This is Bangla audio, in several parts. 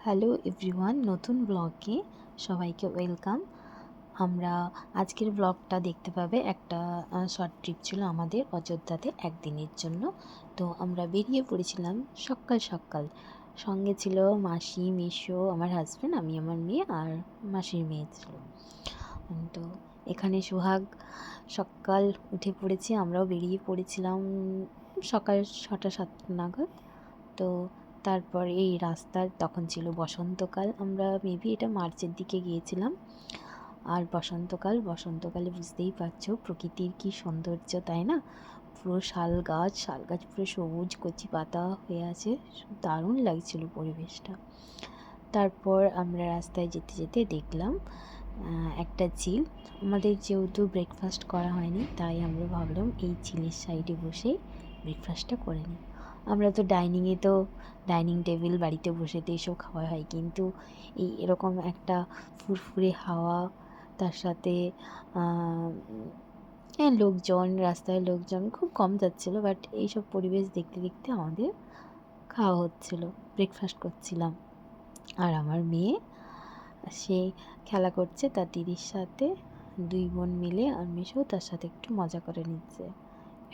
হ্যালো এভরিওয়ান, নতুন ব্লগে সবাইকে ওয়েলকাম। আমরা আজকের ব্লগটা দেখতে পাবে একটা শর্ট ট্রিপ ছিল আমাদের অযোধ্যাতে একদিনের জন্য। তো আমরা বেরিয়ে পড়েছিলাম সকাল সকাল। সঙ্গে ছিল মাসি, মেসো, আমার হাজব্যান্ড, আমি, আমার মেয়ে আর মাসির মেয়ে ছিল। তো এখানে সোহাগ সকাল উঠে পড়েছে, আমরাও বেরিয়ে পড়েছিলাম সকাল 6টা-7টা নাগাদ। তো তারপর এই রাস্তার তখন ছিল বসন্তকাল, আমরা মেবি এটা মার্চের দিকে গিয়েছিলাম। আর বসন্তকালে বুঝতেই পারছো প্রকৃতির কি সৌন্দর্য, তাই না? পুরো শাল গাছ পুরো সবুজ কচি পাতা হয়ে আছে, দারুণ লাগছিল পরিবেশটা। তারপর আমরা রাস্তায় যেতে যেতে দেখলাম একটা ঝিল। আমাদের যেহেতু ব্রেকফাস্ট করা হয়নি, তাই আমরা ভাবলাম এই ঝিলের সাইডে বসে ব্রেকফাস্টটা করে নিই। আমরা তো ডাইনিং টেবিল বাড়িতে বসে তো এসব খাওয়া হয়, কিন্তু এরকম একটা ফুরফুরে হাওয়া, তার সাথে রাস্তায় লোকজন খুব কম যাচ্ছিলো, বাট এইসব পরিবেশ দেখতে দেখতে আমাদের খাওয়া হচ্ছিলো, ব্রেকফাস্ট করছিলাম। আর আমার মেয়ে সে খেলা করছে তার দিদির সাথে, দুই বোন মিলে, আর মেসো তার সাথে একটু মজা করে নিচ্ছে।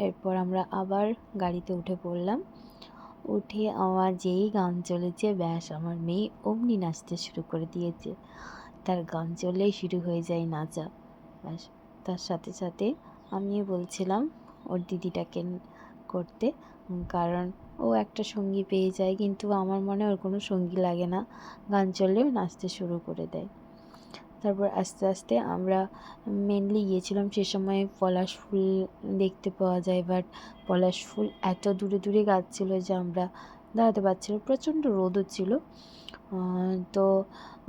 এরপর আমরা আবার গাড়িতে উঠে পড়লাম। উঠে আমার যেই গান চলেছে, ব্যাস আমার মেয়ে অমনি নাচতে শুরু করে দিয়েছে। তার গান চললেই শুরু হয়ে যায় নাচা। ব্যাস, তার সাথে সাথে আমিও বলছিলাম ওর দিদিটাকে করতে, কারণ ও একটা সঙ্গী পেয়ে যায়, কিন্তু আমার মনে ওর কোনো সঙ্গী লাগে না, গান চললেও নাচতে শুরু করে দেয়। তারপর আস্তে আস্তে আমরা মেনলি গিয়েছিলাম, সে সময় পলাশ ফুল দেখতে পাওয়া যায়, বাট পলাশ ফুল এত দূরে দূরে গাছ ছিল যে আমরা দাঁড়াতে পারছিল, প্রচণ্ড রোদও ছিল। তো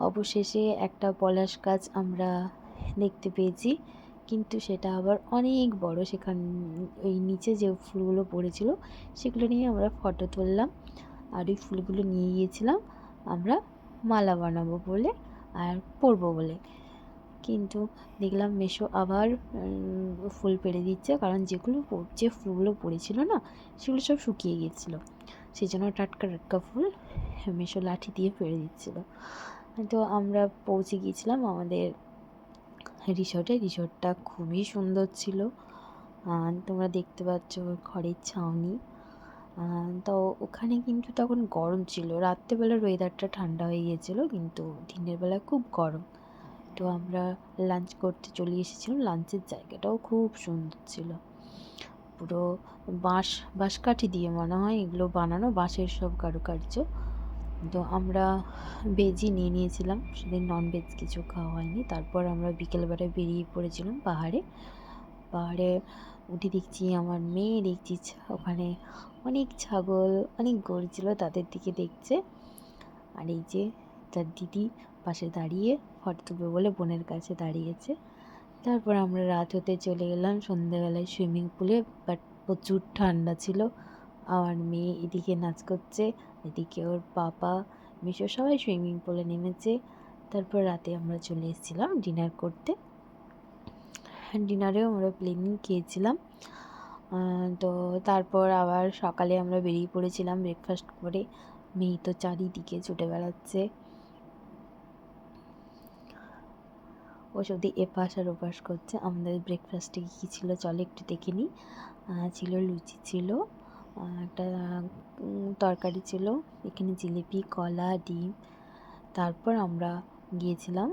অবশেষে একটা পলাশ গাছ আমরা দেখতে পেয়েছি, কিন্তু সেটা আবার অনেক বড়। ওই নিচে যে ফুলগুলো পড়েছিল সেগুলো নিয়ে আমরা ফটো তুললাম, আর ওই ফুলগুলো নিয়ে গিয়েছিলাম আমরা মালা বানাবো বলে আর পরবো বলে। কিন্তু দেখলাম মেসো আবার ফুল পেড়ে দিচ্ছে, কারণ যে ফুলগুলো পড়েছিল না সেগুলো সব শুকিয়ে গিয়েছিলো, সেই জন্য টাটকা টাটকা ফুল মেসো লাঠি দিয়ে পেড়ে দিচ্ছিল। তো আমরা পৌঁছে গিয়েছিলাম আমাদের রিসোর্টটা খুবই সুন্দর ছিল। তোমরা দেখতে পাচ্ছ খড়ের ছাউনি। তো ওখানে কিন্তু তখন গরম ছিল, রাত্রেবেলার ওয়েদারটা ঠান্ডা হয়ে গিয়েছিলো, কিন্তু দিনের বেলা খুব গরম। তো আমরা লাঞ্চ করতে চলে এসেছিলাম, লাঞ্চের জায়গাটাও খুব সুন্দর ছিল, পুরো বাঁশকাঠি দিয়ে মনে হয় এগুলো বানানো, বাঁশের সব কারুকার্য। তো আমরা ভেজই নিয়ে নিয়েছিলাম, সেদিন ননভেজ কিছু খাওয়া হয়নি। তারপর আমরা বিকেলবেলায় বেরিয়ে পড়েছিলাম পাহাড়ে উঠে দেখছি আমার মেয়ে ওখানে অনেক ছাগল, অনেক গরু ছিল, তাদের দিকে দেখছে। আর এই যে তার দিদি পাশে দাঁড়িয়ে ফটো তুলবে বলে বোনের কাছে দাঁড়িয়েছে। তারপর আমরা রাত হতে চলে গেলাম সন্ধ্যেবেলায় সুইমিং পুলে, বাট প্রচুর ঠান্ডা ছিল। আমার মেয়ে এদিকে নাচ করছে, এদিকে ওর পাপা, মিশো সবাই সুইমিং পুলে নেমেছে। তারপর রাতে আমরা চলে এসেছিলাম ডিনার করতে। ডিনারেও আমরা প্লেনই খেয়েছিলাম। তো তারপর আবার সকালে আমরা বেরিয়ে পড়েছিলাম ব্রেকফাস্ট করে। মেয়ে তো চারিদিকে ছুটে বেড়াচ্ছে, ও শুধু এপাশ আর ওপাশ করছে। আমাদের ব্রেকফাস্টে কী ছিল চলো একটু দেখে নিই। ছিল লুচি, ছিল একটা তরকারি, ছিল এখানে জিলিপি, কলা, ডিম। তারপর আমরা গিয়েছিলাম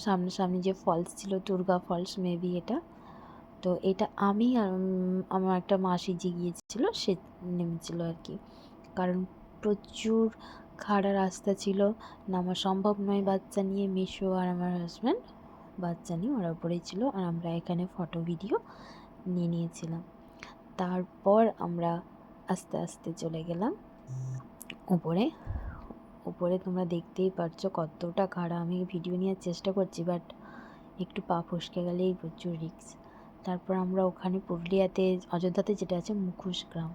সামনাসামনি যে ফলস ছিল, দুর্গা ফলস মেবি এটা। তো এটা আমি আর আমার একটা মাসি যে গিয়েছিল সে নেমেছিল আর কি, কারণ প্রচুর খাড়া রাস্তা ছিল, নামা সম্ভব নয় বাচ্চা নিয়ে। মিশো আর আমার হাজব্যান্ড বাচ্চা নিয়ে ওরা উপরেই ছিল, আর আমরা এখানে ফটো ভিডিও নিয়ে নিয়েছিলাম। তারপর আমরা আস্তে আস্তে চলে গেলাম উপরে তোমরা দেখতেই পারছো কতটা খাড়া। আমি ভিডিও নেওয়ার চেষ্টা করছি, বাট একটু পা ফসকে গেলেই প্রচুর রিস্ক। তারপর আমরা ওখানে পুরুলিয়াতে অযোধ্যাতে যেটা আছে মুখোশ গ্রাম,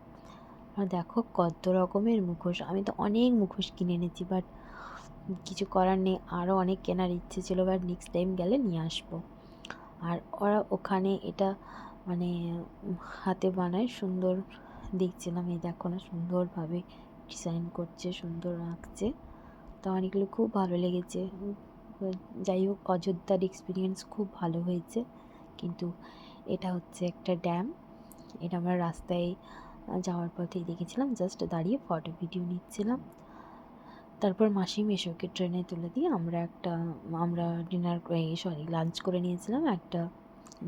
দেখো কত রকমের মুখোশ। আমি তো অনেক মুখোশ কিনে এনেছি, বাট কিছু করার নেই, আরও অনেক কেনার ইচ্ছে ছিল, বাট নেক্সট টাইম গেলে নিয়ে আসবো। আর ওরা ওখানে এটা মানে হাতে বানায়, সুন্দর দেখছিলাম, এই দেখো না সুন্দরভাবে ডিজাইন করছে, সুন্দর আঁকছে। তো অনেকগুলো খুব ভালো লেগেছে। যাই হোক, অযোধ্যার এক্সপিরিয়েন্স খুব ভালো হয়েছে। কিন্তু এটা হচ্ছে একটা ড্যাম। এটা আমরা রাস্তায় যাওয়ার পথেই দেখেছিলাম, জাস্ট দাঁড়িয়ে ফটো ভিডিও নিচ্ছিলাম। তারপর মাসি মেশোকে ট্রেনে তুলে দিয়ে আমরা লাঞ্চ করে নিয়েছিলাম একটা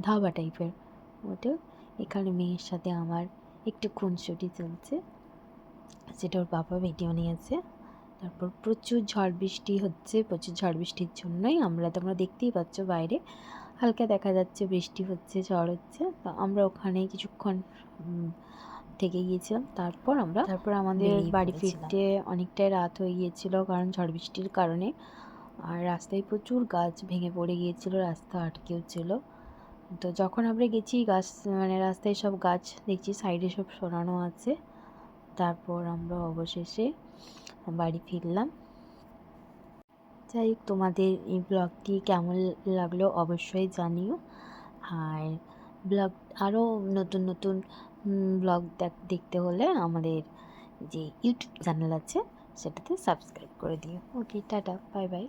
ধাবা টাইপের হোটেল। এখানে মেয়ের সাথে আমার একটু খুনসুটি চলছে, সেটা ওর বাবা ভিডিও নিয়েছে। তারপর প্রচুর ঝড় বৃষ্টি হচ্ছে। প্রচুর ঝড় বৃষ্টির জন্যই তোমরা দেখতেই পাচ্ছ বাইরে হালকা দেখা যাচ্ছে বৃষ্টি হচ্ছে, ঝড় হচ্ছে। তো আমরা ওখানে কিছুক্ষণ থেকে গিয়েছিলাম। তারপর আমাদের বাড়ি ফিরতে অনেকটাই রাত হয়ে গিয়েছিল, কারণ ঝড় বৃষ্টির কারণে। আর রাস্তায় প্রচুর গাছ ভেঙে পড়ে গিয়েছিল, রাস্তা আটকেও ছিল। তো যখন আমরা গেছি রাস্তায় সব গাছ দেখছি, সাইডে সব সরানো আছে। তারপর আমরা অবশেষে বাড়ি ফিরলাম। যাই হোক, তোমাদের এই ব্লগটি কেমন লাগলো অবশ্যই জানিও। আর আরও নতুন নতুন ব্লগ দেখতে হলে আমাদের যে ইউটিউব চ্যানেল আছে সেটাতে সাবস্ক্রাইব করে দিও। ওকে, টাটা, বাই বাই।